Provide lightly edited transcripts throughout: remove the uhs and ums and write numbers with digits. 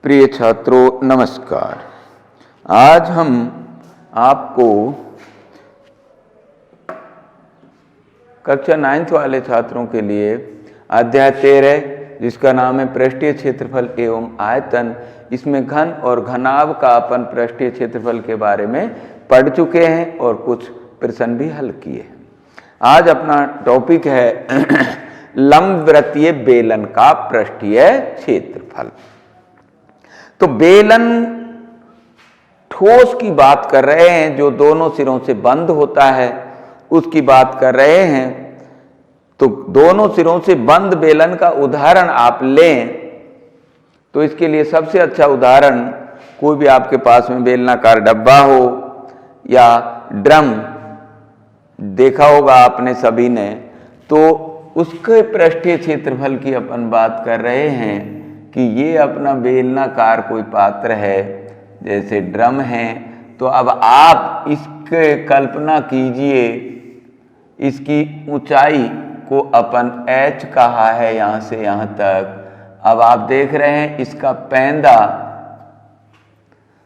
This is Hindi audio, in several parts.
प्रिय छात्रों नमस्कार। आज हम आपको कक्षा 9th वाले छात्रों के लिए अध्याय 13 जिसका नाम है पृष्ठीय क्षेत्रफल एवं आयतन, इसमें घन और घनाभ का अपन पृष्ठीय क्षेत्रफल के बारे में पढ़ चुके हैं और कुछ प्रश्न भी हल किए। आज अपना टॉपिक है लंबवृत्तीय बेलन का पृष्ठीय क्षेत्रफल। तो बेलन ठोस की बात कर रहे हैं, जो दोनों सिरों से बंद होता है उसकी बात कर रहे हैं। तो दोनों सिरों से बंद बेलन का उदाहरण आप लें तो इसके लिए सबसे अच्छा उदाहरण, कोई भी आपके पास में बेलनाकार डब्बा हो या ड्रम देखा होगा आपने सभी ने, तो उसके पृष्ठीय क्षेत्रफल की अपन बात कर रहे हैं कि ये अपना बेलनाकार कोई पात्र है, जैसे ड्रम है। तो अब आप इसके कल्पना कीजिए, इसकी ऊंचाई को अपन h कहा है यहाँ से यहाँ तक। अब आप देख रहे हैं इसका पैंदा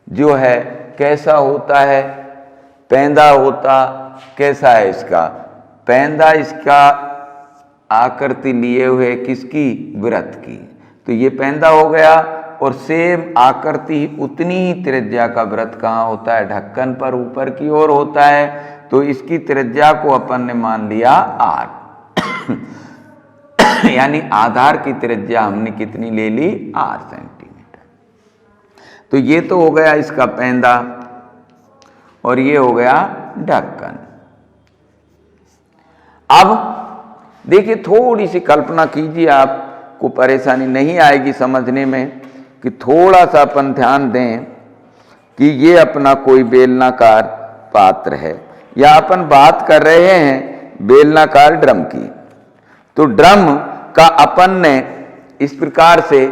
जो है कैसा होता है, पैंदा होता कैसा है इसका पैंदा, इसका आकृति लिए हुए किसकी, वृत्त की। तो ये पैंदा हो गया और सेम आकृति उतनी ही त्रिज्या का वृत्त कहाँ होता है, ढक्कन पर ऊपर की ओर होता है। तो इसकी त्रिज्या को अपन ने मान लिया r यानी आधार की त्रिज्या हमने कितनी ले ली, r सेंटीमीटर। तो ये तो हो गया इसका पैंदा और ये हो गया ढक्कन। अब देखिए, थोड़ी सी कल्पना कीजिए, आपको परेशानी नहीं आएगी समझने में, कि थोड़ा सा अपन ध्यान दें कि ये अपना कोई बेलनाकार पात्र है या अपन बात कर रहे हैं बेलनाकार ड्रम की। तो ड्रम का अपन ने इस प्रकार से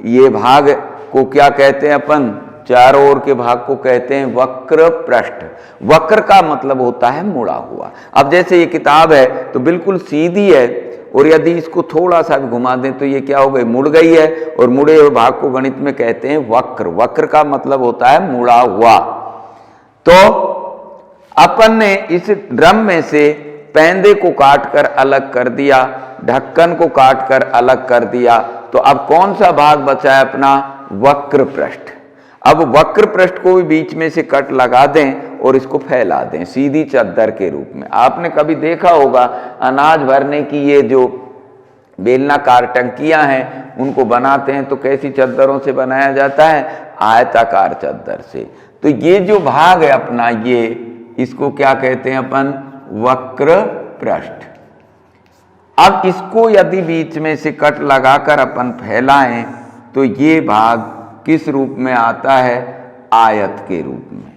ये भाग को क्या कहते हैं, अपन चारों ओर के भाग को कहते हैं वक्र पृष्ठ। वक्र का मतलब होता है मुड़ा हुआ। अब जैसे ये किताब है तो बिल्कुल सीधी है, और यदि इसको थोड़ा सा भी घुमा दें तो ये क्या हो गई, मुड़ गई है। और मुड़े हुए भाग को गणित में कहते हैं वक्र। वक्र का मतलब होता है मुड़ा हुआ। तो अपन ने इस ड्रम में से पैंदे को काटकर अलग कर दिया, ढक्कन को काटकर अलग कर दिया। तो अब कौन सा भाग बचा है अपना, वक्र पृष्ठ। अब वक्र पृष्ठ को भी बीच में से कट लगा दें और इसको फैला दें सीधी चादर के रूप में। आपने कभी देखा होगा अनाज भरने की ये जो बेलनाकार टंकियां हैं उनको बनाते हैं तो कैसी चादरों से बनाया जाता है, आयताकार चादर से। तो ये जो भाग है अपना, ये इसको क्या कहते हैं अपन, वक्र पृष्ठ। अब इसको यदि बीच में से कट लगाकर अपन फैलाएं तो ये भाग किस रूप में आता है, आयत के रूप में।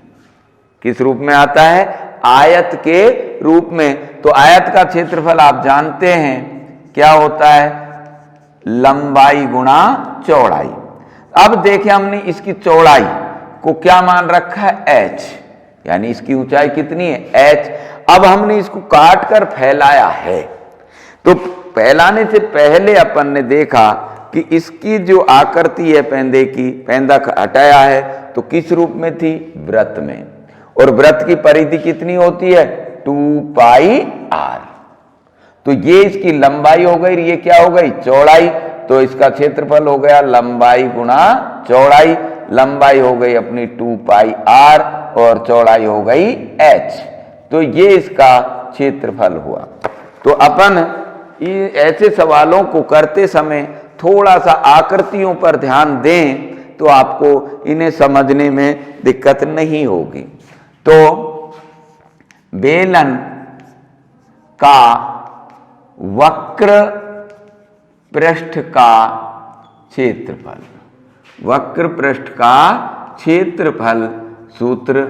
किस रूप में आता है, आयत के रूप में। तो आयत का क्षेत्रफल आप जानते हैं क्या होता है, लंबाई गुणा चौड़ाई। अब देखें हमने इसकी चौड़ाई को क्या मान रखा है, h, यानी इसकी ऊंचाई कितनी है, h। अब हमने इसको काट कर फैलाया है। तो फैलाने से पहले अपन ने देखा कि इसकी जो आकृति है पैंदे की, पैंदा हटाया है तो किस रूप में थी, वृत्त में। और वृत्त की परिधि कितनी होती है, 2πr। तो ये इसकी लंबाई हो गई, ये क्या हो गई, चौड़ाई। तो इसका क्षेत्रफल हो गया लंबाई गुणा चौड़ाई। लंबाई हो गई अपनी 2πr और चौड़ाई हो गई h। तो ये इसका क्षेत्रफल हुआ। तो अपन ऐसे सवालों को करते समय थोड़ा सा आकृतियों पर ध्यान दें तो आपको इन्हें समझने में दिक्कत नहीं होगी। तो बेलन का वक्र पृष्ठ का क्षेत्रफल, वक्र पृष्ठ का क्षेत्रफल सूत्र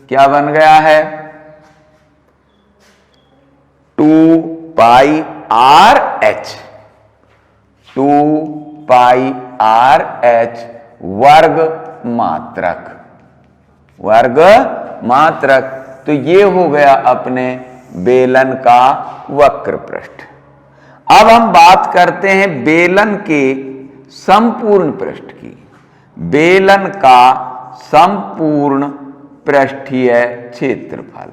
क्या बन गया है, 2πrh। 2πrh वर्ग मात्रक, वर्ग मात्रक। तो ये हो गया अपने बेलन का वक्र पृष्ठ। अब हम बात करते हैं बेलन के संपूर्ण पृष्ठ की। बेलन का संपूर्ण पृष्ठीय क्षेत्रफल।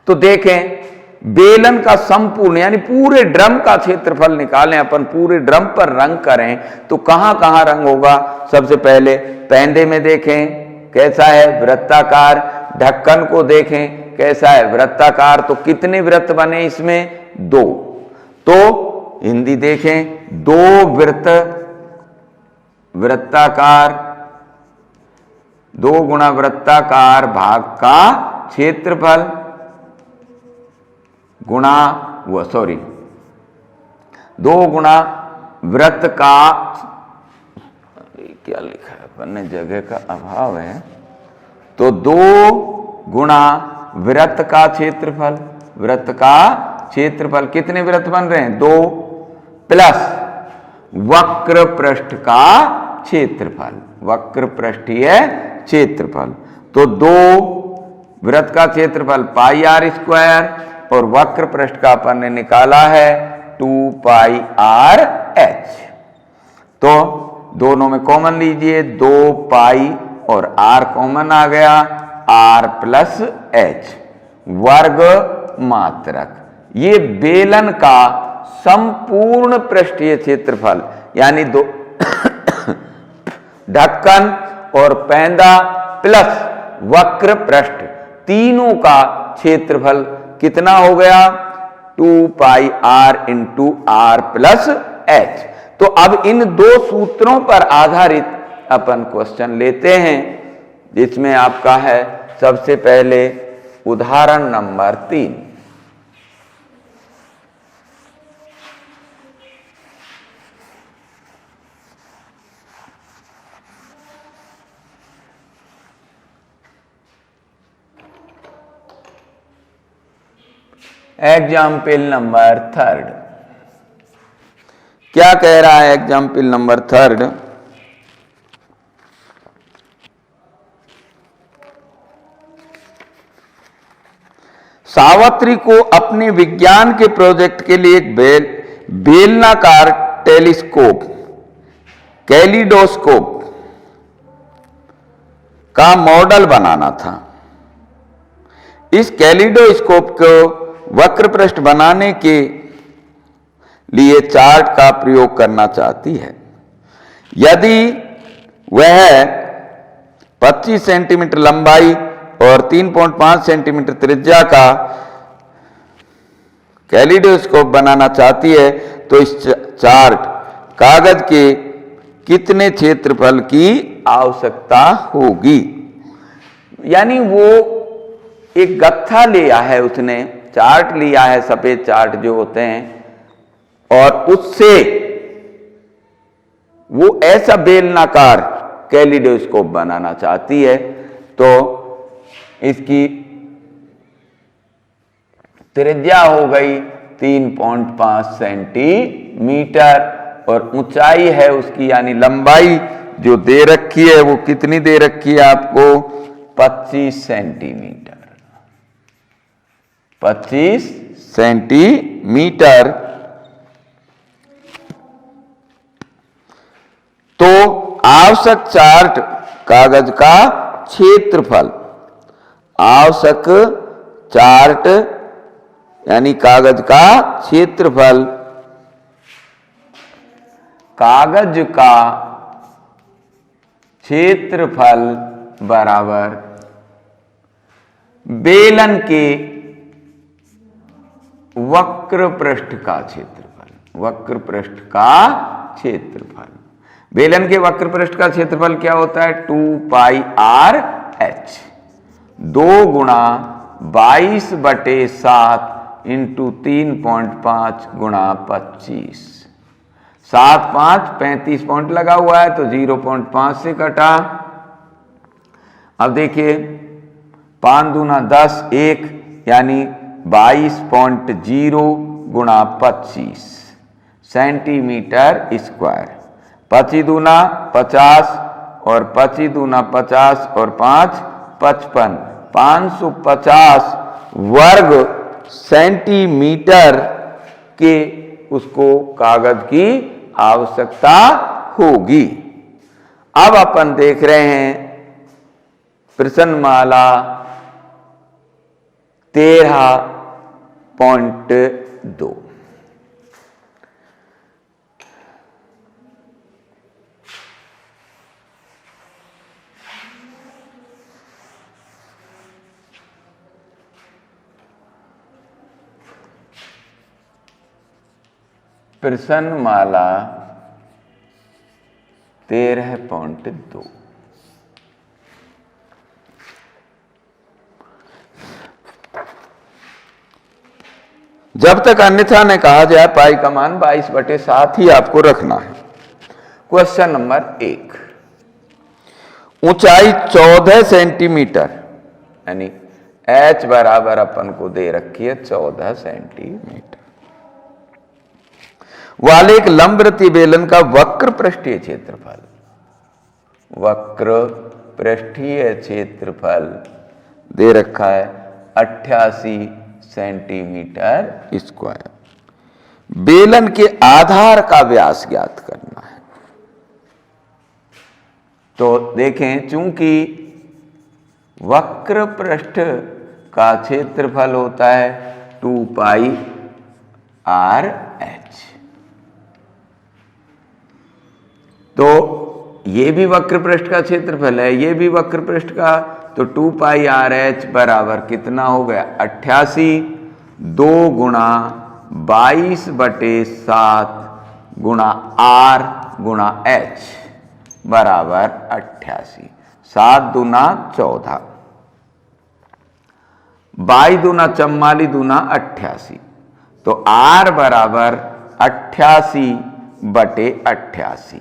तो देखें, बेलन का संपूर्ण यानी पूरे ड्रम का क्षेत्रफल निकालें, अपन पूरे ड्रम पर रंग करें तो कहां कहां रंग होगा। सबसे पहले पैंदे में देखें कैसा है, वृत्ताकार। ढक्कन को देखें कैसा है, वृत्ताकार। तो कितने वृत्त बने इसमें, 2। तो हिंदी देखें, 2 वृत्ताकार, 2 गुणा वृत्ताकार भाग का क्षेत्रफल गुणा 2 गुणा वृत्त का, क्या लिखा है अपन ने, जगह का अभाव है, तो 2 गुणा वृत्त का क्षेत्रफल। वृत्त का क्षेत्रफल कितने वृत्त बन रहे हैं, 2, प्लस वक्र पृष्ठ का क्षेत्रफल, वक्र पृष्ठीय क्षेत्रफल। तो 2 वृत्त का क्षेत्रफल πr² और वक्र पृष्ठ का अपन ने निकाला है 2πrh। तो दोनों में कॉमन लीजिए, 2π और r कॉमन आ गया, r प्लस h वर्ग मात्रक। ये बेलन का संपूर्ण पृष्ठीय क्षेत्रफल यानी दो ढक्कन और पैंदा प्लस वक्र पृष्ठ तीनों का क्षेत्रफल कितना हो गया, 2πr into r plus h। तो अब इन 2 सूत्रों पर आधारित अपन क्वेश्चन लेते हैं, जिसमें आपका है सबसे पहले उदाहरण नंबर 3। एग्जाम्पल नंबर 3 क्या कह रहा है, एग्जाम्पल नंबर 3, सावित्री को अपने विज्ञान के प्रोजेक्ट के लिए एक बेलनाकार टेलीस्कोप कैलिडोस्कोप का मॉडल बनाना था। इस कैलिडोस्कोप को वक्र पृष्ठ बनाने के लिए चार्ट का प्रयोग करना चाहती है। यदि वह 25 सेंटीमीटर लंबाई और 3.5 सेंटीमीटर त्रिज्या का कैलिडोस्कोप बनाना चाहती है तो इस चार्ट कागज के कितने क्षेत्रफल की आवश्यकता होगी। यानी वो एक गत्था लिया है, उसने चार्ट लिया है, सफेद चार्ट जो होते हैं, और उससे वो ऐसा बेलनाकार कैलिडोस्कोप बनाना चाहती है। तो इसकी त्रिज्या हो गई 3.5 सेंटीमीटर और ऊंचाई है उसकी यानी लंबाई जो दे रखी है वो कितनी दे रखी है आपको, 25 सेंटीमीटर। 25 सेंटीमीटर। तो आवश्यक चार्ट कागज का क्षेत्रफल, आवश्यक चार्ट यानी कागज का क्षेत्रफल, कागज का क्षेत्रफल बराबर बेलन के वक्र पृष्ठ का क्षेत्रफल, वक्र पृष्ठ का क्षेत्रफल। बेलन के वक्र पृष्ठ का क्षेत्रफल क्या होता है, 2πrh, 2 गुणा 22/7 इंटू 3.5 गुणा 25। 7 5 35 पॉइंट लगा हुआ है तो 0.5 से कटा। अब देखिए 5 दूना 10, 1 यानी 22.0 गुणा 25 सेंटीमीटर स्क्वायर। 25 दूना 50 और 25 दूना 50 और 5 55, 550 वर्ग सेंटीमीटर के उसको कागज की आवश्यकता होगी। अब अपन देख रहे हैं प्रश्नमाला 13.2। प्रश्नमाला 13.2। जब तक अन्यथा ने कहा जाए पाई का मान 22/7 ही आपको रखना है। क्वेश्चन नंबर 1, ऊंचाई 14 सेंटीमीटर यानी h बराबर अपन को दे रखी है 14 सेंटीमीटर वाले एक लंबवृत्तीय बेलन का वक्र पृष्ठीय क्षेत्रफल, वक्र पृष्ठीय क्षेत्रफल दे रखा है 88 सेंटीमीटर स्क्वायर। बेलन के आधार का व्यास ज्ञात करना है। तो देखें, चूंकि वक्र पृष्ठ का क्षेत्रफल होता है 2 पाई आर एच, तो ये भी वक्र पृष्ठ का क्षेत्रफल है, ये भी वक्र पृष्ठ का, तो 2 पाई आर एच बराबर कितना हो गया 88, 2 गुणा 22/7 गुणा आर गुणा एच बराबर 88, 7 दूना 14, 22 दूना 44 दूना 88, तो आर बराबर 88/88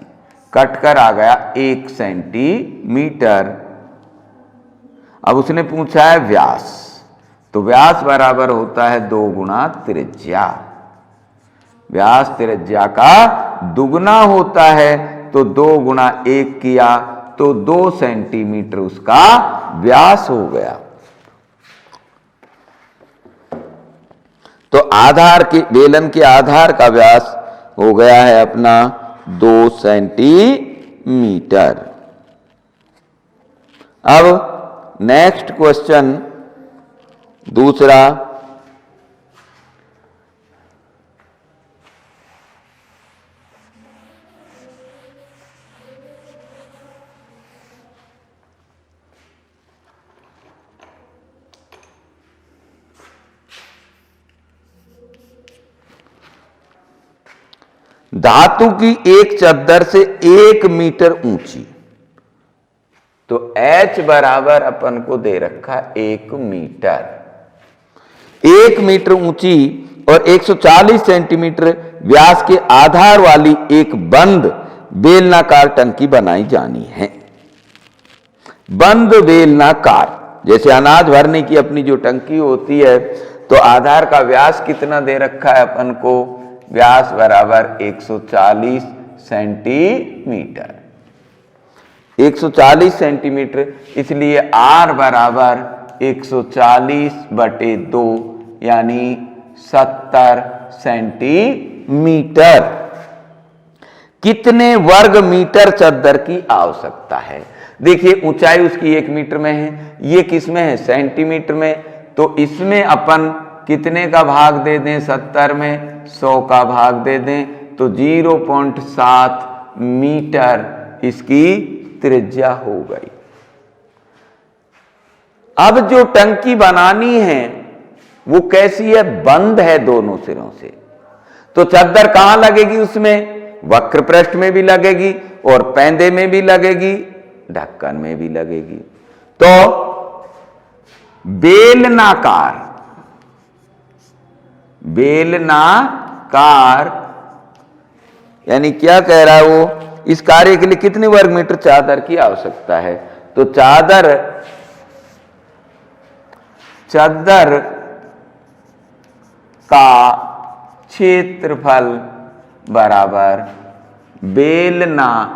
कटकर आ गया 1 सेंटीमीटर। अब उसने पूछा है व्यास, तो व्यास बराबर होता है 2 गुणा त्रिज्या। व्यास त्रिज्या का दुगना होता है, तो 2 गुणा 1 किया तो 2 सेंटीमीटर उसका व्यास हो गया। तो आधार के बेलन के आधार का व्यास हो गया है अपना 2 सेंटीमीटर। अब नेक्स्ट क्वेश्चन दूसरा, धातु की एक चद्दर से 1 मीटर ऊंची, तो h बराबर अपन को दे रखा 1 मीटर, 1 मीटर ऊंची और 140 सेंटीमीटर व्यास के आधार वाली एक बंद बेलनाकार टंकी बनाई जानी है। बंद बेलनाकार, जैसे अनाज भरने की अपनी जो टंकी होती है, तो आधार का व्यास कितना दे रखा है अपन को, व्यास बराबर 140 सेंटीमीटर, 140 सेंटीमीटर, इसलिए R बराबर 140/2 यानी 70 सेंटीमीटर। कितने वर्ग मीटर चद्दर की आवश्यकता है? देखिए ऊंचाई उसकी 1 मीटर में है, ये किस में है सेंटीमीटर में, तो इसमें अपन कितने का भाग दे दें 70 में, 100 का भाग दे दें, तो 0.7 मीटर इसकी त्रिज्या हो गई। अब जो टंकी बनानी है वो कैसी है, बंद है दोनों सिरों से, तो चद्दर कहां लगेगी, उसमें वक्र पृष्ठ में भी लगेगी और पैंदे में भी लगेगी, ढक्कन में भी लगेगी। तो बेलनाकार, बेलनाकार यानी क्या कह रहा है वो, इस कार्य के लिए कितने वर्ग मीटर चादर की आवश्यकता है, तो चादर का क्षेत्रफल बराबर बेलनाकार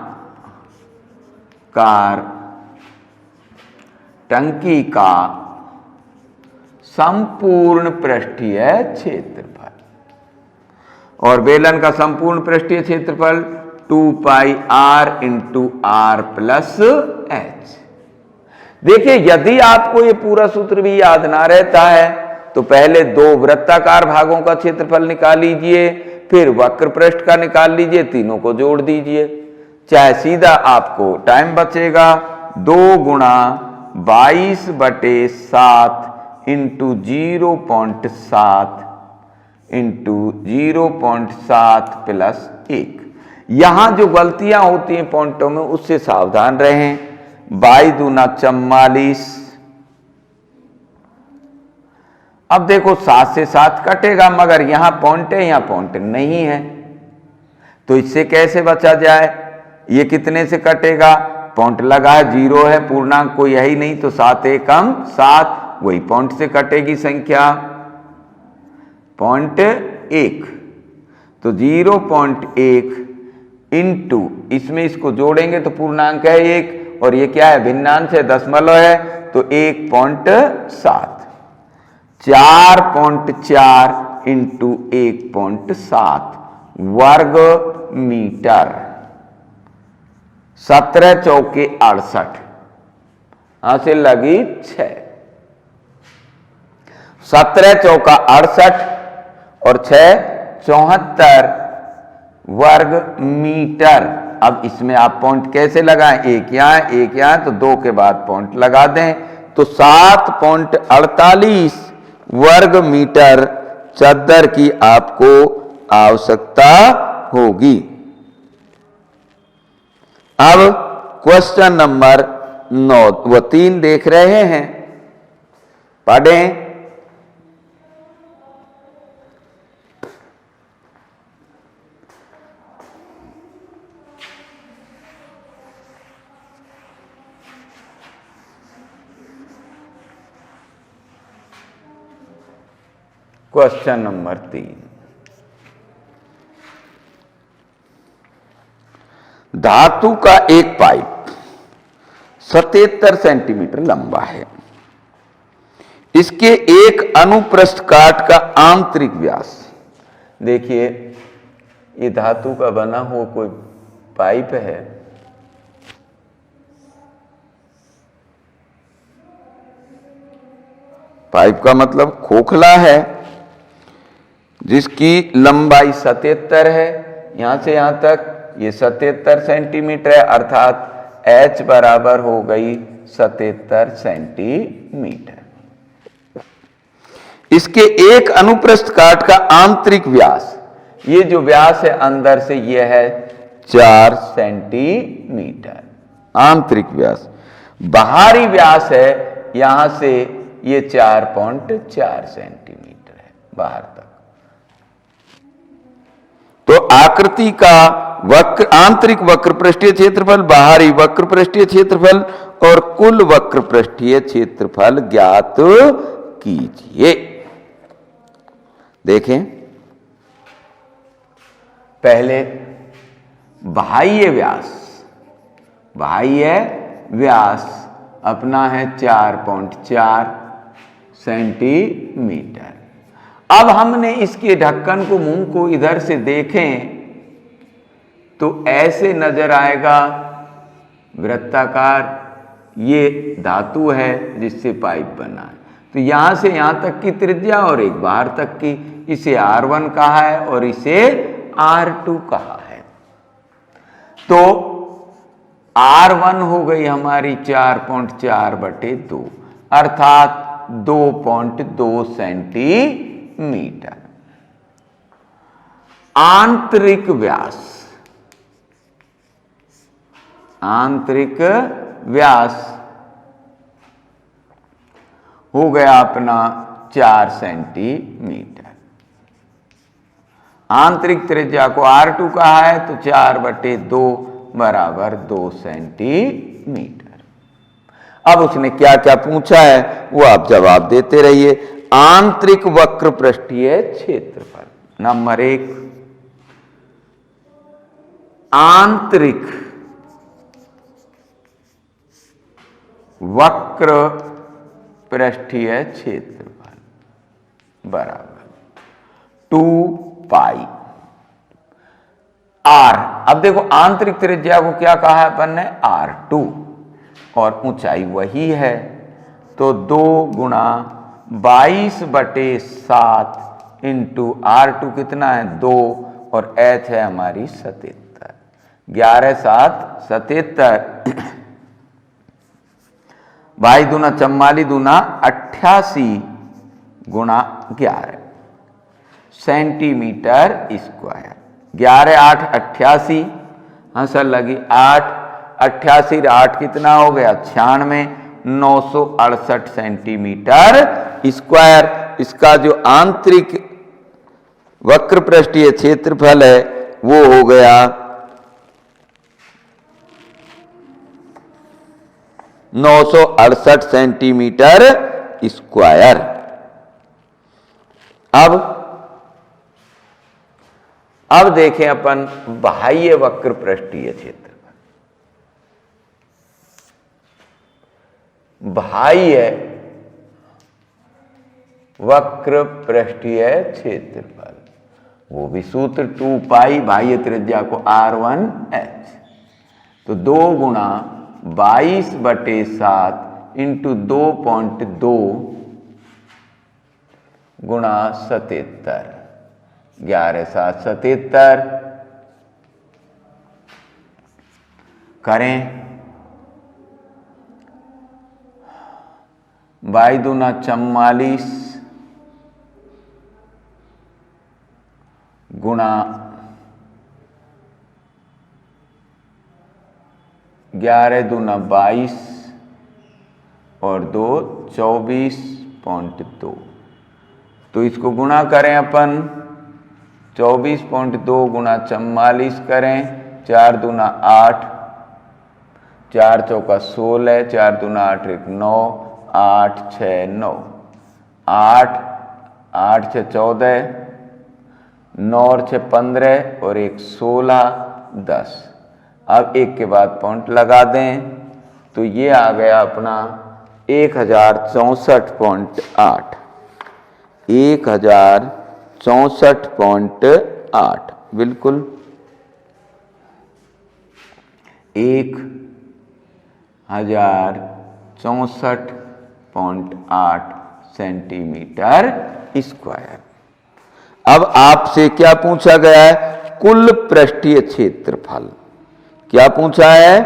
टंकी का संपूर्ण पृष्ठीय क्षेत्रफल, और बेलन का संपूर्ण पृष्ठीय क्षेत्रफल 2 pi R into R plus H. देखिए यदि आपको ये पूरा सूत्र भी याद ना रहता है तो पहले दो वृत्ताकार भागों का क्षेत्रफल निकाल लीजिए, फिर वक्र पृष्ठ का निकाल लीजिए, तीनों को जोड़ दीजिए, चाहे सीधा आपको टाइम बचेगा। 2 गुणा 22/7 इंटू 0.7 इंटू 0.7 प्लस 1। यहां जो गलतियां होती हैं पॉइंटों में उससे सावधान रहें। 22 दूना 44। अब देखो 7 से 7 कटेगा, मगर यहां पॉइंट है, यहां पॉइंट नहीं है, तो इससे कैसे बचा जाए? ये कितने से कटेगा? पॉइंट लगा है, 0 है, पूर्णांक कोई है ही नहीं, तो 7 एकम 7, वही पॉइंट से कटेगी संख्या, 0.1। तो 0.1 इंटू, इसमें इसको जोड़ेंगे तो पूर्णांक है 1, और ये क्या है? भिन्नांश है, दशमलव है, तो 1.7। 4.4 इंटू 1.7 वर्ग मीटर। 17 चौके 68, यहां से लगी 6। 17 चौका 68 और 6 74 वर्ग मीटर। अब इसमें आप पॉइंट कैसे लगाएं? एक यहां, एक यहां, तो 2 के बाद पॉइंट लगा दें, तो 7.48 वर्ग मीटर चद्दर की आपको आवश्यकता होगी। अब क्वेश्चन नंबर 9 व 3 देख रहे हैं, पढ़ें। क्वेश्चन नंबर 3, धातु का एक पाइप 77 सेंटीमीटर लंबा है। इसके एक अनुप्रस्थ काट का आंतरिक व्यास, देखिए ये धातु का बना हुआ कोई पाइप है, पाइप का मतलब खोखला है, जिसकी लंबाई 77 है, यहां से यहां तक ये 77 सेंटीमीटर है, अर्थात H बराबर हो गई 77 सेंटीमीटर। इसके एक अनुप्रस्थ काट का आंतरिक व्यास, ये जो व्यास है अंदर से ये है 4 सेंटीमीटर आंतरिक व्यास। बाहरी व्यास है यहां से ये 4.4 सेंटीमीटर है बाहर तक। तो आकृति का वक्र, आंतरिक वक्र पृष्ठीय क्षेत्रफल, बाहरी वक्र पृष्ठीय क्षेत्रफल और कुल वक्र पृष्ठीय क्षेत्रफल ज्ञात कीजिए। देखें, पहले बाह्य व्यास, बाह्य व्यास अपना है 4.4 सेंटीमीटर। अब हमने इसके ढक्कन को, मुंह को इधर से देखें तो ऐसे नजर आएगा वृत्ताकार, ये धातु है जिससे पाइप बना है। तो यहां से यहां तक की त्रिज्या और एक बाहर तक की, इसे R1 कहा है और इसे R2 कहा है। तो R1 हो गई हमारी 4.4/2 अर्थात 2.2 सेंटीमीटर। आंतरिक व्यास, आंतरिक व्यास हो गया अपना 4 सेंटीमीटर। आंतरिक त्रिज्या को R2 कहा है, तो 4/2 बराबर 2 सेंटीमीटर। अब उसने क्या क्या पूछा है वो आप जवाब देते रहिए। आंतरिक वक्र पृष्ठीय क्षेत्रफल नंबर 1, आंतरिक वक्र पृष्ठीय क्षेत्रफल बराबर 2 पाई आर। अब देखो आंतरिक त्रिज्या को क्या कहा है अपन ने, R2, और ऊंचाई वही है, तो 2 गुणा 22/7 इंटू R2 कितना है 2, और H है हमारी 77, 11 7 77, बाई दूना 44 दूना 88 गुणा 11 सेंटीमीटर स्क्वायर। 11 8 88, हाँ सर लगी 8 88 8 कितना हो गया 96, 968 सेंटीमीटर स्क्वायर। इसका जो आंतरिक वक्र पृष्ठीय क्षेत्रफल है वो हो गया 968 सेंटीमीटर स्क्वायर। अब देखें अपन बाह्य वक्र पृष्ठीय क्षेत्रफल। बाह्य वक्र पृष्ठीय क्षेत्रफल, वो भी सूत्र 2 पाई बाह्य त्रिज्या को R1H, तो 2 गुणा 22/7 इंटू 2.2 गुणा 77, 11 7 77 करें, बाई दूना 44 गुणा 11 दूना 22 और 2 24.2, तो इसको गुणा करें अपन, 24.2 गुणा 44 करें, 4 दूना 8, 4 चौका 16, 4 दूना 8 1 9, 8 6 9, 8 8 6 14, 9 और 6 15 और 1 16 10। अब एक के बाद पॉइंट लगा दें, तो ये आ गया अपना 1064.8, 1064.8 बिल्कुल 1064.8 सेंटीमीटर स्क्वायर। अब आपसे क्या पूछा गया है, कुल पृष्ठीय क्षेत्रफल। क्या पूछा है,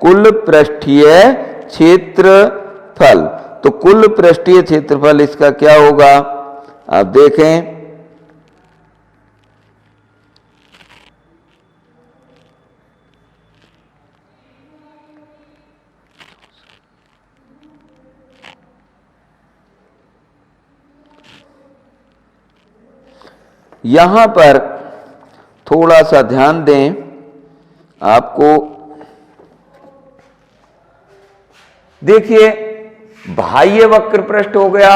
कुल पृष्ठीय क्षेत्रफल। तो कुल पृष्ठीय क्षेत्रफल इसका क्या होगा, आप देखें, यहां पर थोड़ा सा ध्यान दें, आपको देखिए बाह्य वक्र पृष्ठ हो गया,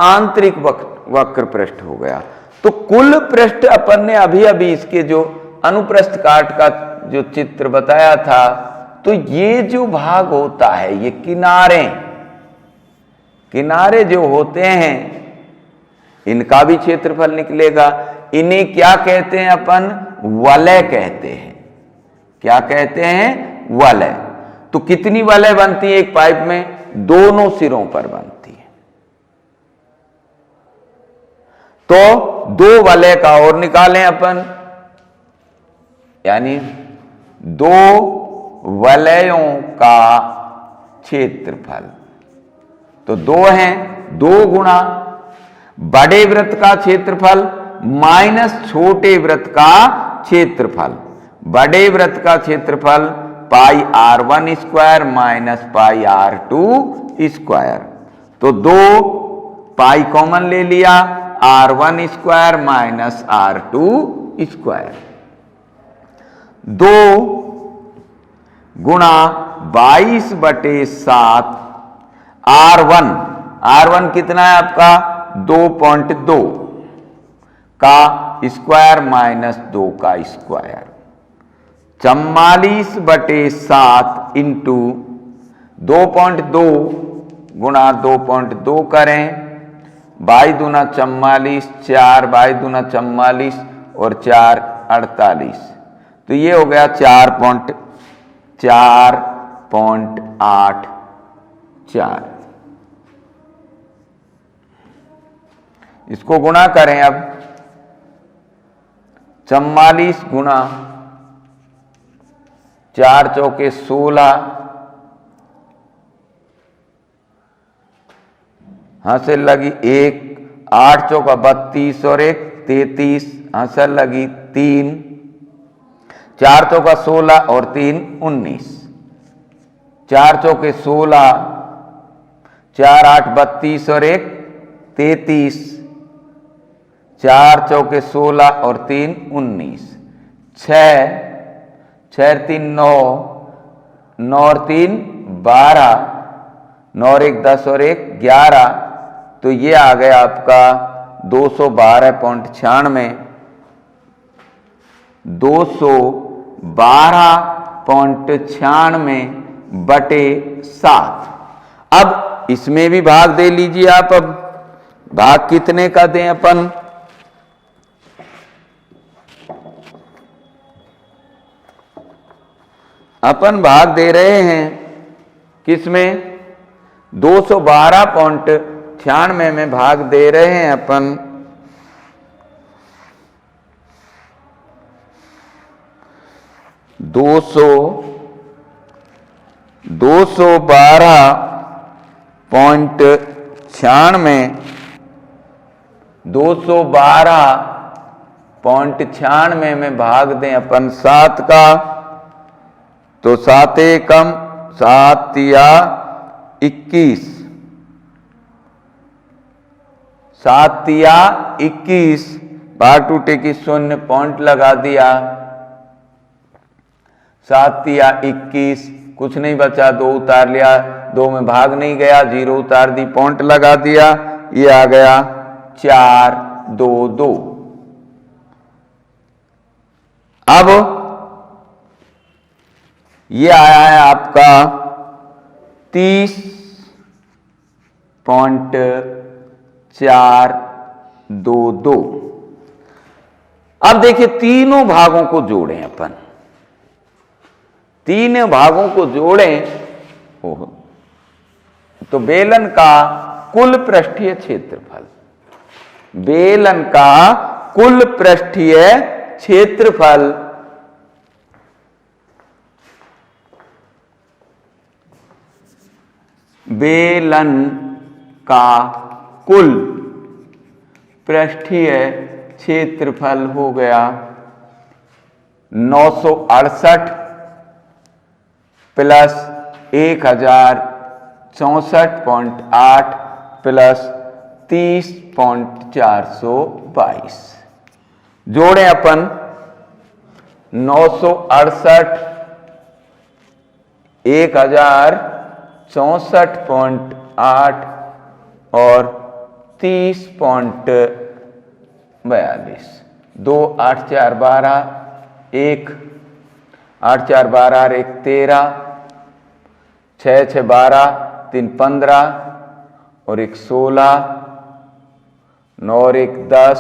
आंतरिक वक्र पृष्ठ हो गया, तो कुल पृष्ठ अपन ने अभी अभी इसके जो अनुप्रस्थ काट का जो चित्र बताया था, तो ये जो भाग होता है, ये किनारे जो होते हैं इनका भी क्षेत्रफल निकलेगा। इन्हें क्या कहते हैं अपन, वलय कहते हैं। क्या कहते हैं, वलय। तो कितनी वलय बनती है एक पाइप में, दोनों सिरों पर बनती है। तो 2 वलय का और निकालें अपन, यानी 2 वलयों का क्षेत्रफल, तो 2 हैं, 2 गुणा बड़े वृत्त का क्षेत्रफल माइनस छोटे वृत्त का क्षेत्रफल। बड़े वृत्त का क्षेत्रफल पाई R1 square minus pi R2 square, तो 2 पाई कॉमन ले लिया, R1 square minus R2 square, 2 गुणा 22/7 R1 कितना है आपका 2.2 का स्क्वायर माइनस 2 का स्क्वायर, 44/7 इंटू 2.2 गुणा 2.2 करें, 22 दूना 44, 4 22 दूना 44 और 4 48, तो तो ये हो गया 4.84। इसको गुणा करें अब, 44 गुणा 4 चौके 16, हासिल लगी 1, 8 चौका 32 और 1 33, हासिल लगी 3, 4 चौका 16 और 3 19, 4 चौके 16, 4 8 32 और 1 33, 4 चौके 16 और 3 19, 6 3 9, 9 और 3 12, 9 और 1 10 और 1 11। तो ये आ गया आपका 212.96, 212.96 बटे 7। अब इसमें भी भाग दे लीजिए आप। अब भाग कितने का दें अपन भाग दे रहे हैं किसमें, 212.96 में भाग दे रहे हैं अपन 212.96 में भाग दें अपन 7 का, तो 7 एकम 7 या 21, 7 या 21, भाग टूटे की 0 पॉइंट लगा दिया, 7 या 21, कुछ नहीं बचा, 2 उतार लिया, 2 में भाग नहीं गया, 0 उतार दी, पॉइंट लगा दिया, ये आ गया 4 2 2। अब ये आया है आपका 30.422। अब देखिए तीनों भागों को जोड़ें अपन, तीनों भागों को जोड़ें तो बेलन का कुल पृष्ठीय क्षेत्रफल, बेलन का कुल पृष्ठीय क्षेत्रफल बेलन का कुल पृष्ठीय क्षेत्रफल हो गया 968 प्लस 1064.8 प्लस 30.422। जोड़ें अपन 968 1064.8 और 30.42। 2 8 4 12, 1 8 4 12 और 1 13, 6 6 12, 3 15 और 1 16, 9 और 1 10,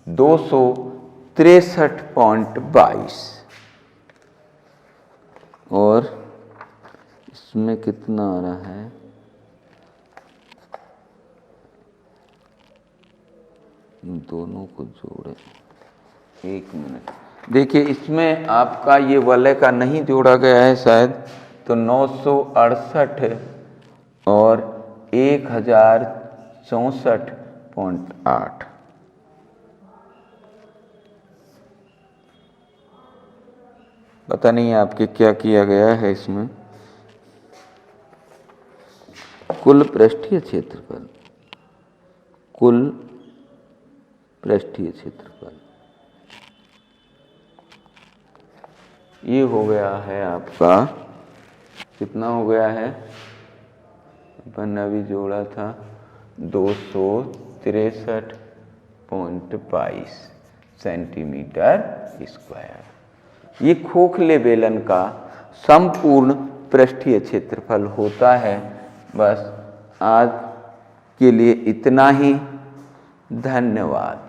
263.22। और इसमें कितना आ रहा है, दोनों को जोड़े, 1 मिनट। देखिए इसमें आपका ये वलय का नहीं जोड़ा गया है शायद, तो 968 और 1064.8। पता नहीं आपके क्या किया गया है इसमें। कुल पृष्ठीय क्षेत्रफल, कुल पृष्ठीय क्षेत्रफल ये हो गया है आपका, कितना हो गया है, अपन अभी जोड़ा था 263.22 सेंटीमीटर स्क्वायर। ये खोखले बेलन का संपूर्ण पृष्ठीय क्षेत्रफल होता है। बस आज के लिए इतना ही, धन्यवाद।